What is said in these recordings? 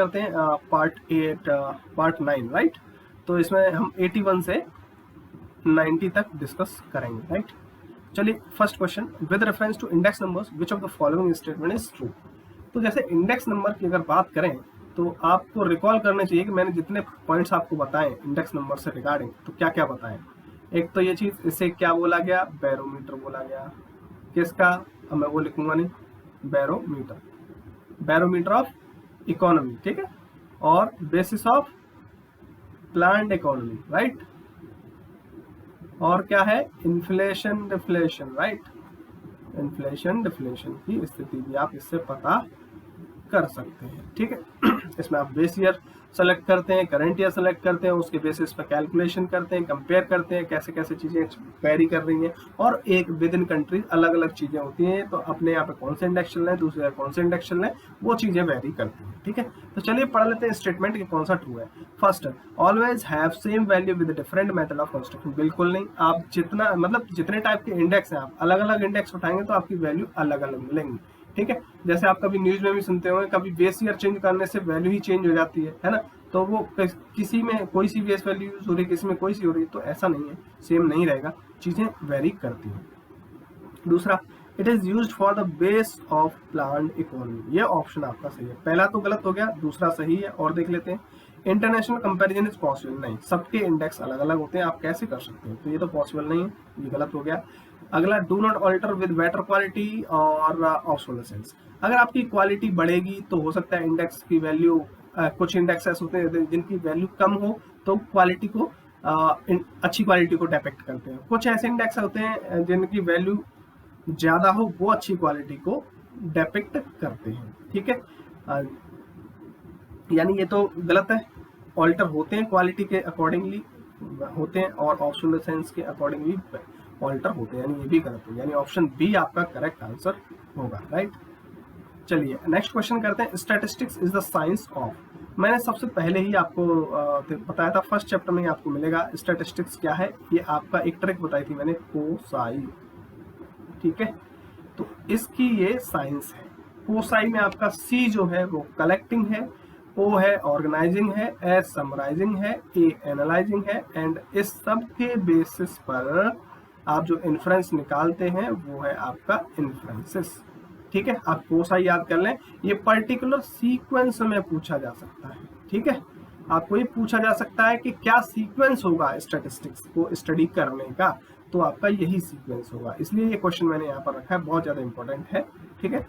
करते हैं part 9, right. तो इसमें हम 81 से 90 तक डिस्कस करेंगे, राइट। चलिए first question, with reference to index numbers which of the following statement is true. तो जैसे इंडेक्स नंबर की अगर बात करें तो आपको रिकॉल करना चाहिए कि मैंने जितने पॉइंट्स आपको बताए इंडेक्स नंबर से रिगार्डिंग, तो क्या क्या बताएं। एक तो ये चीज, इसे क्या बोला गया, बैरोमीटर बोला गया। किसका, अब मैं वो लिखूंगा नहीं, बैरोमीटर, बैरोमीटर ऑफ इकोनॉमी, ठीक है, और basis of planned economy, right. और क्या है, inflation deflation, right. Inflation deflation की स्थिति भी आप इससे पता कर सकते हैं, ठीक है। इसमें आप बेस ईयर सेलेक्ट करते हैं, करंट ईयर सेलेक्ट करते हैं, उसके बेसिस पर कैलकुलेशन करते हैं, कंपेयर करते हैं कैसे कैसे चीजें वेरी कर रही हैं, और एक विद इन कंट्री अलग अलग चीजें होती हैं। तो अपने यहाँ पे कौन से इंडेक्स चल रहे हैं, दूसरे कौन से इंडेक्स चल रहे हैं, वो चीजें वेरी करती हैं, ठीक है। तो चलिए पढ़ लेते हैं स्टेटमेंट कि कौन सा ट्रू है। First, always have same value with different method of construction. बिल्कुल नहीं, आप जितना मतलब जितने टाइप के इंडेक्स हैं, आप अलग अलग इंडेक्स उठाएंगे तो आपकी वैल्यू अलग अलग मिलेंगी, ठीक है। जैसे आप कभी न्यूज में भी सुनते होंगे, कभी बेस ईयर चेंज करने से वैल्यू ही चेंज हो जाती है ना। तो वो किसी में कोई सी बेस वैल्यू यूज हो रही है, किसी में कोई सी हो रही है, तो ऐसा नहीं है, सेम नहीं रहेगा, चीजें वेरी करती हैं। दूसरा, it is used for the base of planned economy. ये ऑप्शन आपका सही है, पहला तो गलत हो गया, दूसरा सही है। और देख लेते हैं, इंटरनेशनल कंपैरिजन इज पॉसिबल। नहीं, सबके इंडेक्स अलग अलग होते हैं, आप कैसे कर सकते हैं, तो ये तो पॉसिबल नहीं है, ये गलत हो गया। अगला, do not alter with better quality और ऑब्सोलेसेंस। अगर आपकी क्वालिटी बढ़ेगी तो हो सकता है इंडेक्स की वैल्यू, कुछ इंडेक्स ऐसे होते हैं जिनकी वैल्यू कम हो तो क्वालिटी को अच्छी क्वालिटी को डिपेक्ट करते हैं। कुछ ऐसे इंडेक्स होते हैं जिनकी वैल्यू ज्यादा हो, वो अच्छी क्वालिटी को डिपेक्ट करते हैं, ठीक है। यानी ये तो गलत है, ऑल्टर होते हैं क्वालिटी के अकॉर्डिंगली होते हैं, और ऑब्सोलेसेंस के अकॉर्डिंगली ऑल्टर होते हैं, यानी ये भी गलत है, यानी ऑप्शन बी आपका करेक्ट आंसर होगा, राइट। चलिए नेक्स्ट क्वेश्चन करते हैं, statistics is the science of. मैंने सबसे पहले ही आपको बताया था, फर्स्ट चैप्टर में ही आपको मिलेगा स्टैटिस्टिक्स क्या है। ये आपका एक ट्रिक बताई थी मैंने, कोसाई, ठीक है। तो इसकी ये साइंस है। कोसाई में आपका सी जो है वो कलेक्टिंग है, ओ है ऑर्गेनाइजिंग है, एस समराइजिंग है, ए एनालाइजिंग है, एंड इस सब के बेसिस पर आप जो इन्फ्रेंस निकालते हैं वो है आपका इन्फ्रेंसिस, ठीक है। आप कोसाई याद कर लें, ये पर्टिकुलर सीक्वेंस में पूछा जा सकता है, ठीक है। आपको ये पूछा जा सकता है कि क्या सीक्वेंस होगा स्टैटिस्टिक्स को स्टडी करने का, तो आपका यही सीक्वेंस होगा, इसलिए ये क्वेश्चन मैंने यहाँ पर रखा है, बहुत ज्यादा इंपॉर्टेंट है, ठीक है।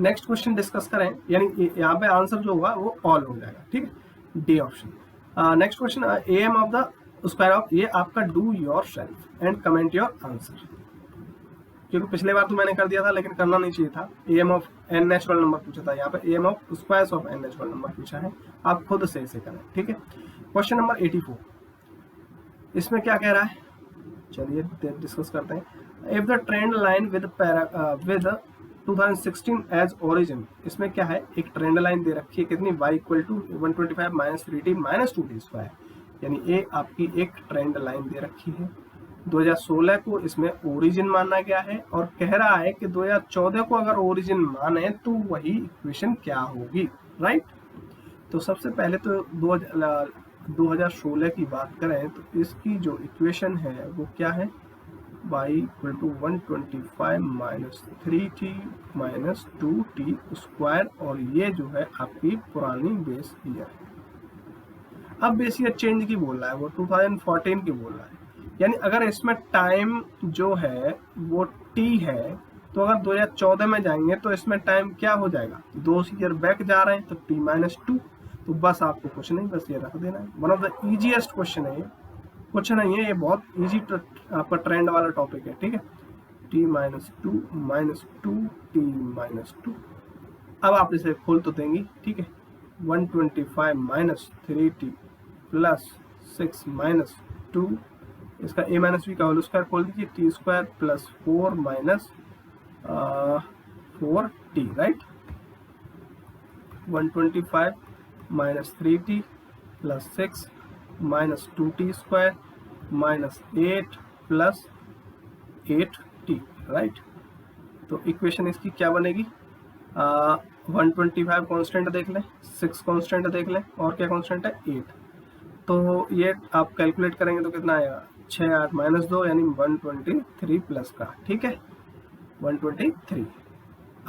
नेक्स्ट क्वेश्चन डिस्कस करें, यानी यहाँ पे आंसर जो होगा वो ऑल हो जाएगा, ठीक है, D option. Next question, sum of the square of, ये आपका do yourself and comment your answer, क्योंकि पिछले बार तो मैंने कर दिया था लेकिन करना नहीं चाहिए था। Sum of n natural number पूछा था, यहाँ पे sum of squares of n natural number पूछा है, आप खुद से इसे करें, ठीक है। क्वेश्चन नंबर 84, इसमें क्या कह रहा है, चलिए डिस्कस करते हैं। If the trend line with 2016 as origin, इसमें क्या है, एक ट्रेंड लाइन दे रखी है कितनी, y equal to 125 minus 3t minus 2t square, यानी ये आपकी एक ट्रेंड लाइन दे रखी है। 2016 को इसमें ओरिजिन माना गया है, और कह रहा है कि 2014 को अगर ओरिजिन माने तो वही इक्वेशन क्या होगी, राइट। तो सबसे पहले तो 2016 की बात करें तो इसकी जो इक्वेशन है वो क्या है, y equal to 125 minus 3t minus 2t square, और ये जो है आपकी पुरानी बेस ईयर है। अब बेस ईयर चेंज की बोल रहा है, वो 2014 की बोल रहा है, यानी अगर इसमें टाइम जो है वो t है, तो अगर 2014 में जाएंगे तो इसमें टाइम क्या हो जाएगा, 2 ईयर बैक जा रहे हैं तो t माइनस 2, तो बस आपको कुछ नहीं, बस ये रख देना है। One of the easiest question है ये, कुछ नहीं है, ये बहुत इजी आपका ट्रेंड वाला टॉपिक है, ठीक है। t minus 2 minus 2 t minus 2, अब आप इसे खोल तो देंगी, ठीक है। 125 माइनस 3t प्लस 6 माइनस 2, इसका a माइनस बी का होल स्क्वायर खोल दीजिए, T square plus 4 minus 4t, right. 125 minus 3t plus 6 minus 2t square minus 8 plus 8t, right. तो इक्वेशन इसकी क्या बनेगी, 125 कांस्टेंट देख लें, 6 कांस्टेंट देख लें, और क्या कांस्टेंट है 8। तो ये आप कैलकुलेट करेंगे तो कितना आएगा 6 8 -2 यानी 123 प्लस का, ठीक है 123।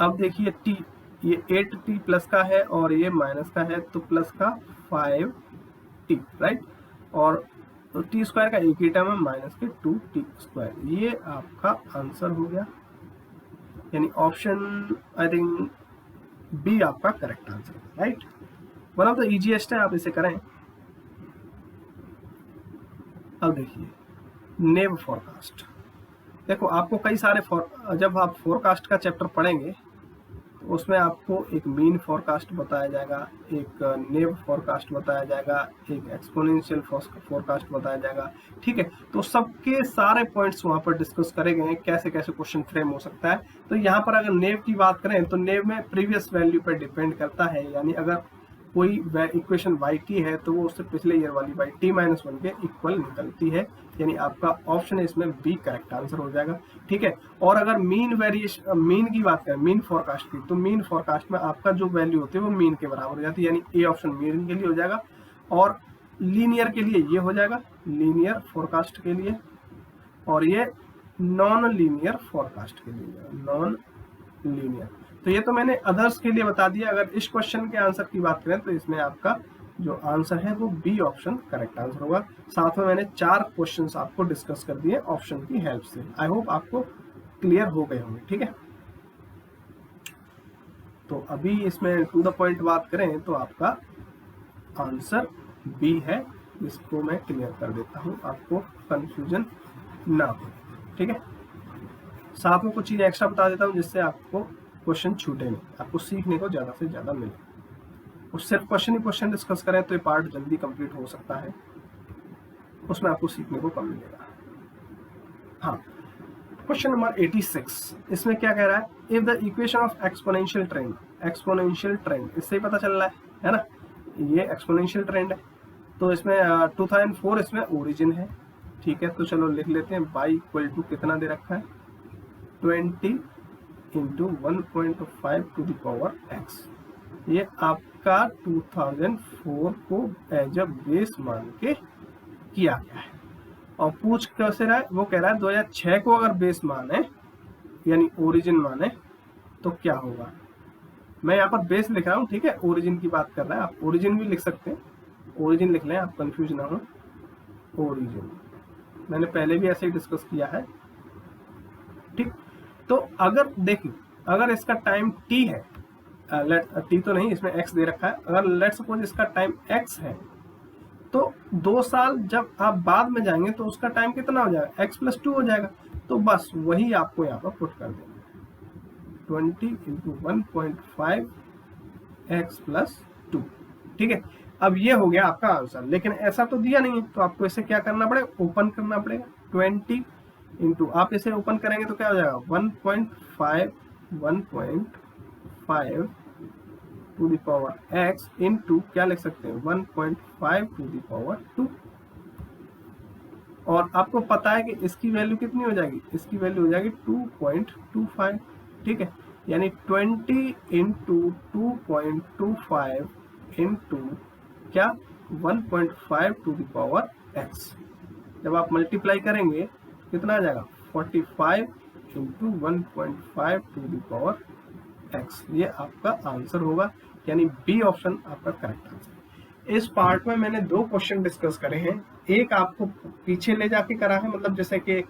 अब देखिए टी, ये 8t प्लस का है और ये माइनस का है, तो प्लस का 5t, राइट। और तो टी स्क्वायर का एक ही टर्म है माइनस के 2t स्क्वायर। ये आपका आंसर हो गया, यानी ऑप्शन आई थिंक बी आपका करेक्ट आंसर है, right. One of the easiest है, आप इसे करें। अब देखिए नेव फोरकास्ट। देखो आपको कई सारे जब आप फोरकास्ट का चैप्टर पढ़ेंगे तो उसमें आपको एक मीन फोरकास्ट बताया जाएगा, एक नेव फोरकास्ट बताया जाएगा, एक एक्सपोनेंशियल फोरकास्ट बताया जाएगा, ठीक है। तो सबके सारे पॉइंट्स वहां पर डिस्कस करे गए हैं, कैसे कैसे क्वेश्चन फ्रेम हो सकता है। तो यहाँ पर अगर नेव की बात करें तो नेव में प्रीवियस वैल्यू पर डिपेंड करता है, यानी अगर कोई इक्वेशन yt है तो वो उससे पिछले ईयर वाली yt-1 के इक्वल निकलती है, यानी आपका ऑप्शन है इसमें बी करेक्ट आंसर हो जाएगा, ठीक है। और अगर मीन की बात करें, मीन फोरकास्ट की, तो मीन फोरकास्ट में आपका जो वैल्यू होती है वो मीन के बराबर हो जाती है, यानी ए ऑप्शन मीन के लिए हो जाएगा। और लीनियर के लिए ये हो जाएगा लीनियर फोरकास्ट के लिए, और ये नॉन लीनियर फोरकास्ट के लिए, नॉन लीनियर। तो ये तो मैंने अदर्स के लिए बता दिया। अगर इस क्वेश्चन के आंसर की बात करें तो इसमें आपका जो आंसर है वो बी ऑप्शन करेक्ट आंसर होगा। साथ में मैंने 4 क्वेश्चंस आपको डिस्कस कर दिए ऑप्शन की हेल्प से। आई होप आपको क्लियर हो गए होंगे, ठीक है। तो अभी इसमें टू द पॉइंट बात करें तो आपका आंसर बी है, इसको मैं क्लियर कर देता हूं, आपको कंफ्यूजन ना हो, ठीक है। साथ में कुछ चीजें एक्स्ट्रा बता देता हूं जिससे आपको क्वेश्चन छूटे नहीं, आपको सीखने को ज्यादा से ज्यादा मिले। और सिर्फ क्वेश्चन ही क्वेश्चन डिस्कस करें तो ये पार्ट जल्दी कंप्लीट हो सकता है, उसमें आपको सीखने को कम मिलेगा। हाँ, क्वेश्चन नंबर 86, इसमें क्या कह रहा है, if the equation of exponential trend, इससे ही पता चल रहा है ना, ये एक्सपोनेंशियल ट्रेंड है। तो इसमें 2004 इसमें ओरिजिन है, ठीक है। तो चलो लिख लेते हैं, y इक्वल टू कितना दे रखा है 20 into 1.5 to the power x। ये आपका 2004 को एज अ बेस मान के किया गया है। और पूछ कैसे रहा है, वो कह रहा है 2006 को अगर बेस माने यानी ओरिजिन माने तो क्या होगा। मैं यहाँ पर बेस लिख रहा हूँ, ठीक है, ओरिजिन की बात कर रहा है, आप ओरिजिन भी लिख सकते हैं, ओरिजिन लिख लें, आप कंफ्यूज ना हो। ओरिजिन मैंने पहले भी ऐसे ही डिस्कस किया है, ठीक। तो अगर देखिए, अगर इसका टाइम t है, t तो नहीं, इसमें x दे रखा है, अगर लेट सपोज इसका टाइम x है तो 2 साल जब आप बाद में जाएंगे तो उसका टाइम कितना हो जाएगा, x + 2 हो जाएगा। तो बस वही आपको यहाँ पर पुट कर देंगे, 20 इंटू 1.5 x + 2, ठीक है। अब ये हो गया आपका आंसर, लेकिन ऐसा तो दिया नहीं है, तो आपको इसे क्या करना पड़ेगा, ओपन करना पड़ेगा। 20 इंटू, आप इसे ओपन करेंगे तो क्या हो जाएगा 1.5 to the power x into क्या लिख सकते हैं 1.5 टू द पावर 2। और आपको पता है कि इसकी वैल्यू कितनी हो जाएगी, इसकी वैल्यू हो जाएगी 2.25, ठीक है। यानी 20 इंटू 2.25 इंटू क्या 1.5 टू द पावर x। जब आप मल्टीप्लाई करेंगे कितना आ जाएगा 45 into 1.5 to the power x। ये आपका आंसर होगा, यानी बी ऑप्शन आपका करेक्ट आंसर। इस पार्ट में मैंने 2 क्वेश्चन डिस्कस करे हैं, एक आपको पीछे ले जाके करा है, मतलब जैसे कि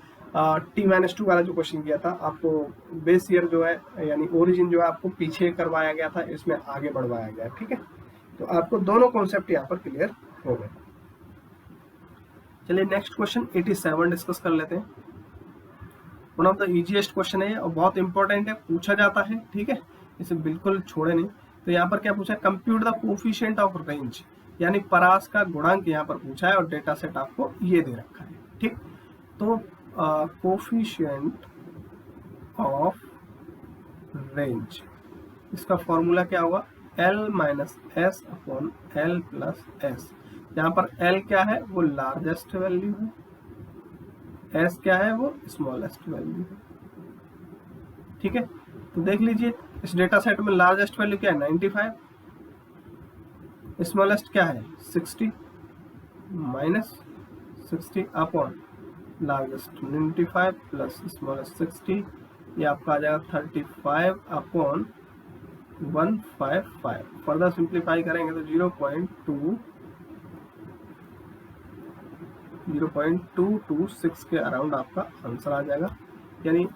t-2 वाला जो क्वेश्चन किया था, आपको बेस ईयर जो है यानी ओरिजिन जो है आपको पीछे करवाया गया था, इसमें आगे बढ़वाया गया, ठीक है। तो आपको दोनों कॉन्सेप्ट यहाँ पर क्लियर हो गए। चलिए नेक्स्ट क्वेश्चन 87 डिस्कस कर लेते हैं। One of the easiest question है और बहुत इंपॉर्टेंट है, पूछा जाता है, ठीक है, इसे बिल्कुल छोड़े नहीं। तो यहाँ पर क्या पूछा है, compute the coefficient of range, यानी परास का गुणांक यहाँ पर पूछा है और डेटा सेट आपको ये दे रखा है, ठीक। तो कोफिशिएंट ऑफ रेंज, इसका फॉर्मूला क्या होगा L - S upon L + S। यहाँ पर L क्या है, वो लार्जेस्ट वैल्यू है, S क्या है, वो स्मॉलेस्ट वैल्यू है, ठीक है। तो देख लीजिए इस डेटा सेट में लार्जेस्ट वैल्यू क्या है 95, स्मॉलेस्ट क्या है 60 minus 60 upon largest 95 plus smallest 60, ये आपका आ जाएगा 35 अपॉन 155। फर्दर सिंप्लीफाई करेंगे तो 0.226 के अराउंड आपका आंसर आ जाएगा, यानी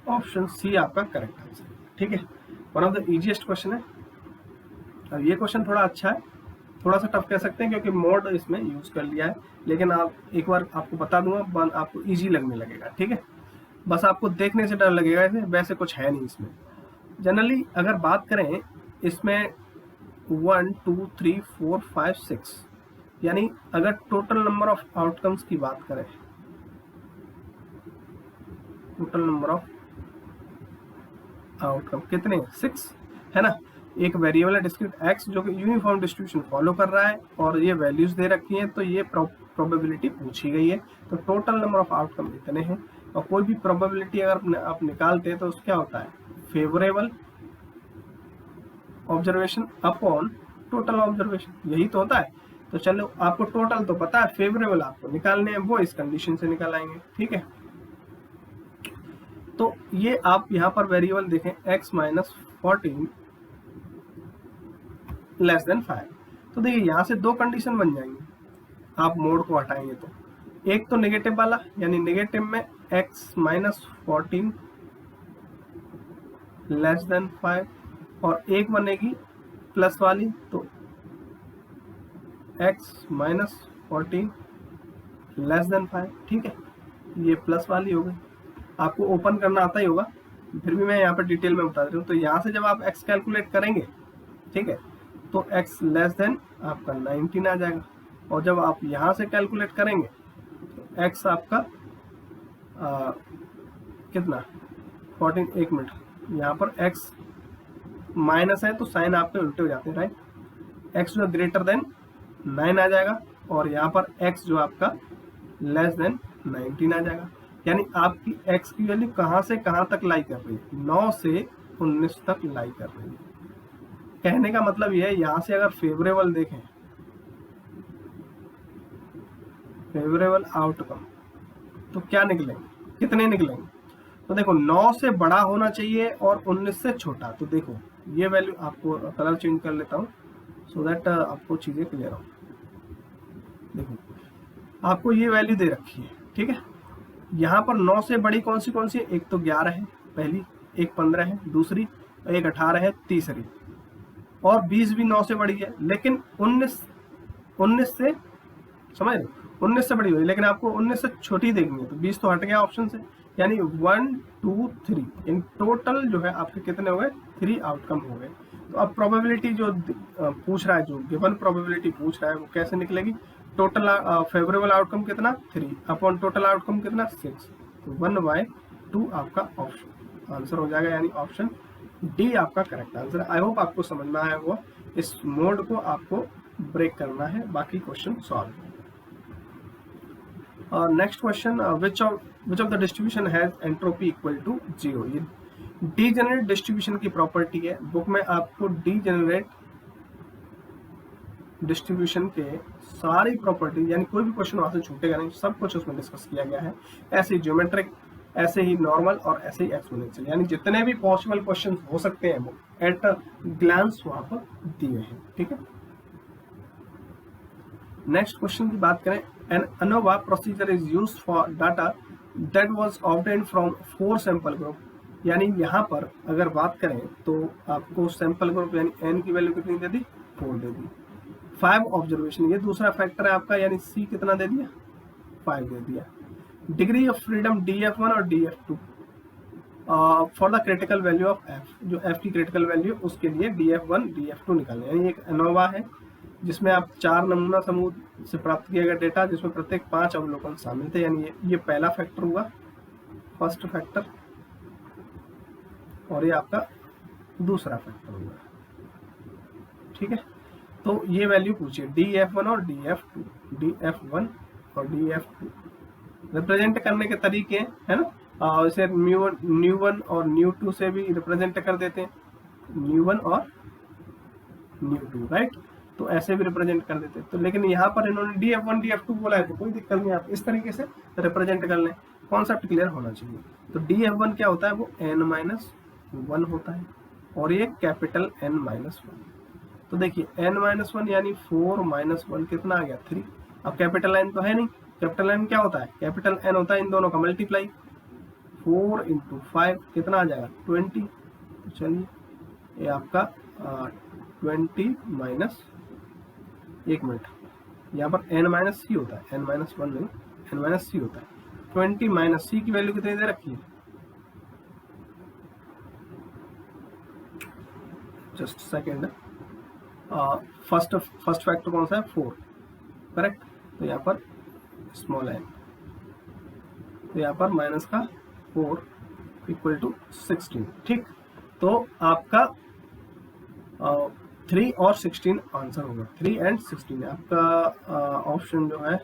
ऑप्शन सी आपका करेक्ट आंसर। ठीक है, one of the easiest question है। अब ये क्वेश्चन थोड़ा अच्छा है, थोड़ा सा टफ कह सकते हैं क्योंकि मोड इसमें यूज कर लिया है, लेकिन आप एक बार आपको बता दूंगा आपको इजी लगने लगेगा। ठीक है, बस आपको देखने से डर लगेगा, इसे वैसे कुछ है नहीं इसमें। जनरली अगर बात करें इसमें 1 2 3 4 5 6, यानी अगर टोटल नंबर ऑफ आउटकम्स की बात करें, टोटल नंबर ऑफ आउटकम कितने 6 है ना। एक वेरिएबल है डिस्क्रीट x जो कि यूनिफॉर्म डिस्ट्रीब्यूशन फॉलो कर रहा है और ये वैल्यूज दे रखी हैं, तो ये प्रोबेबिलिटी पूछी गई है। तो टोटल नंबर ऑफ आउटकम इतने हैं, और कोई भी प्रोबेबिलिटी अगर आप निकालते हैं तो क्या होता है favourable observation upon total observation, यही तो होता है। तो चलो आपको टोटल तो पता है, फेवरेबल आपको निकालने हैं, वो इस कंडीशन से निकाल आएंगे। ठीक है, तो ये आप यहाँ पर वेरिएबल देखें x माइनस 14 लेस देन 5, तो देखिए यहाँ से दो कंडीशन बन जाएंगी, आप मोड को हटाएंगे तो एक तो नेगेटिव वाला, यानी नेगेटिव में x माइनस 14 लेस देन 5, और एक बनेगी प्लस वाली, तो x माइनस 14 लेस देन 5। ठीक है, ये प्लस वाली हो गई, आपको ओपन करना आता ही होगा, फिर भी मैं यहाँ पर डिटेल में बता रही हूँ। तो यहाँ से जब आप x कैलकुलेट करेंगे, ठीक है, तो x लेस देन आपका 19 आ जाएगा, और जब आप यहाँ से कैलकुलेट करेंगे तो x आपका कितना 14, एक मिनट, यहाँ पर x माइनस है तो साइन आपके उल्टे हो जाते हैं, राइट। x जो ग्रेटर देन 9 आ जाएगा, और यहाँ पर x जो आपका लेस देन 19 आ जाएगा, यानी आपकी x की वैल्यू कहाँ से कहाँ तक लाई कर रही है, 9 से 19 तक लाई कर रही है। कहने का मतलब यह है, यहाँ से अगर फेवरेबल देखें, फेवरेबल आउटकम, तो क्या निकलेंगे, कितने निकलेंगे, तो देखो 9 से बड़ा होना चाहिए और 19 से छोटा। तो देखो ये वैल्यू, आपको कलर चेंज कर लेता हूँ सो दैट आपको चीजें क्लियर हो। देखो आपको ये वैल्यू दे रखी है, ठीक है, यहाँ पर 9 से बड़ी कौन सी है, एक तो 11 है पहली, एक 15 है दूसरी, एक 18 है तीसरी, और 20 भी 9 से बड़ी है, लेकिन 19 से समझ रहे, 19 से बड़ी हुई, लेकिन आपको 19 से छोटी देखनी है, तो 20 तो हट गया ऑप्शन से, यानी 1 2 3 इन टोटल जो है आपके कितने हो गए, 3 आउटकम हो गए। तो अब प्रोबेबिलिटी जो पूछ रहा है, जो गिवन प्रोबेबिलिटी पूछ रहा है, वो कैसे निकलेगी, टोटल फेवरेबल आउटकम कितना 3 अपॉन टोटल आउटकम कितना 6, तो 1/2 आपका ऑप्शन आंसर हो जाएगा, यानी ऑप्शन डी आपका करेक्ट आंसर। आई होप आपको समझ में आया होगा, इस मोड को आपको ब्रेक करना है, बाकी question solve. Next question, which of the distribution has entropy equal to 0। ये डीजेनरेट डिस्ट्रीब्यूशन की प्रॉपर्टी है, बुक में आपको डीजेनरेट डिस्ट्रीब्यूशन के सारी प्रॉपर्टी, यानी कोई भी क्वेश्चन वहां से छूटेगा नहीं, सब कुछ उसमें डिस्कस किया गया है। ऐसे ही ज्योमेट्रिक, ऐसे ही नॉर्मल, और ऐसे ही एक्सपोनेंशियल, यानी जितने भी पॉसिबल क्वेश्चन हो सकते हैं वो एट अ ग्लांस वहां पर दिए हैं। ठीक है, नेक्स्ट क्वेश्चन की बात करें, an ANOVA procedure is used for data that was obtained from 4 sample group. यानी यहाँ पर अगर बात करें तो आपको सैंपल ग्रुप यानी n की वैल्यू कितनी दे दी, 4 दे दी, 5 ऑब्जर्वेशन, ये दूसरा फैक्टर है आपका, यानी c कितना दे दिया, 5 दे दिया। डिग्री ऑफ फ्रीडम df1 और df2 for the critical value of f, जो f की क्रिटिकल वैल्यू उसके लिए df1 df2 निकालना, यानी एक ANOVA है जिसमें आप 4 नमूना समूह से प्राप्त किया गया डेटा, जिसमें प्रत्येक 5 अवलोकन शामिल थे, यानी ये पहला फैक्टर हुआ, फर्स्ट फैक्टर, और ये आपका दूसरा फैक्टर हुआ। ठीक है, तो ये वैल्यू पूछिए df1 और df2, df1 और df2 रिप्रेजेंट करने के तरीके है ना, इसे न्यू1 और न्यू2 से भी रिप्रेजेंट कर देते हैं, न्यू1 और न्यू2, राइट। तो ऐसे भी रिप्रेजेंट कर देते। तो लेकिन यहाँ पर इन्होंने df1 df2 बोला है तो कोई दिक्कत नहीं, आप इस तरीके से रिप्रेजेंट कर लें, कॉन्सेप्ट क्लियर होना चाहिए। तो df1 क्या होता है, वो n-1 होता है और ये कैपिटल N-1। तो देखिए n-1 यानी 4 - 1 कितना आ गया 3। अब कैपिटल N तो है नहीं, कैपिटल N क्या होता है, कैपिटल N होता है इन दोनों का मल्टीप्लाई, 4 × 5 कितना आ जाएगा 20। तो चलिए ये आपका 20 माइनस, एक मिनट, यहाँ पर n-c होता है, n-1 नहीं, n-c होता है। 20 - c की वैल्यू कितनी दे रखी है, जस्ट सेकेंड। फर्स्ट फैक्टर कौन सा है 4, करेक्ट। तो यहाँ पर स्मॉल n, तो यहाँ पर माइनस का 4 = 16, ठीक। तो आपका 3 और 16 आंसर होगा, 3 और 16 आपका ऑप्शन जो है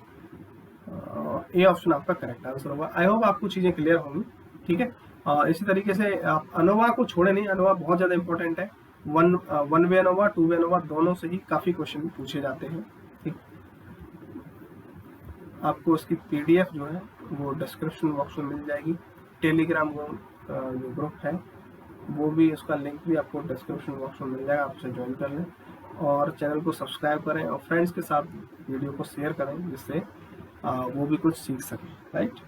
ए ऑप्शन आपका करेक्ट आंसर होगा। आई होप आपको चीज़ें क्लियर होंगी, ठीक है। इसी तरीके से आप अनोवा को छोड़े नहीं, अनोवा बहुत ज़्यादा इंपॉर्टेंट है। वन वे अनोवा, 2 वे अनोवा दोनों से ही काफ़ी क्वेश्चन पूछे जाते हैं, ठीक। आपको उसकी PDF जो है वो डिस्क्रिप्शन बॉक्स में मिल जाएगी। टेलीग्राम जो ग्रुप है वो भी, उसका लिंक भी आपको डिस्क्रिप्शन बॉक्स में मिल जाएगा, आप उसे ज्वाइन कर लें और चैनल को सब्सक्राइब करें और फ्रेंड्स के साथ वीडियो को शेयर करें जिससे वो भी कुछ सीख सकें, राइट।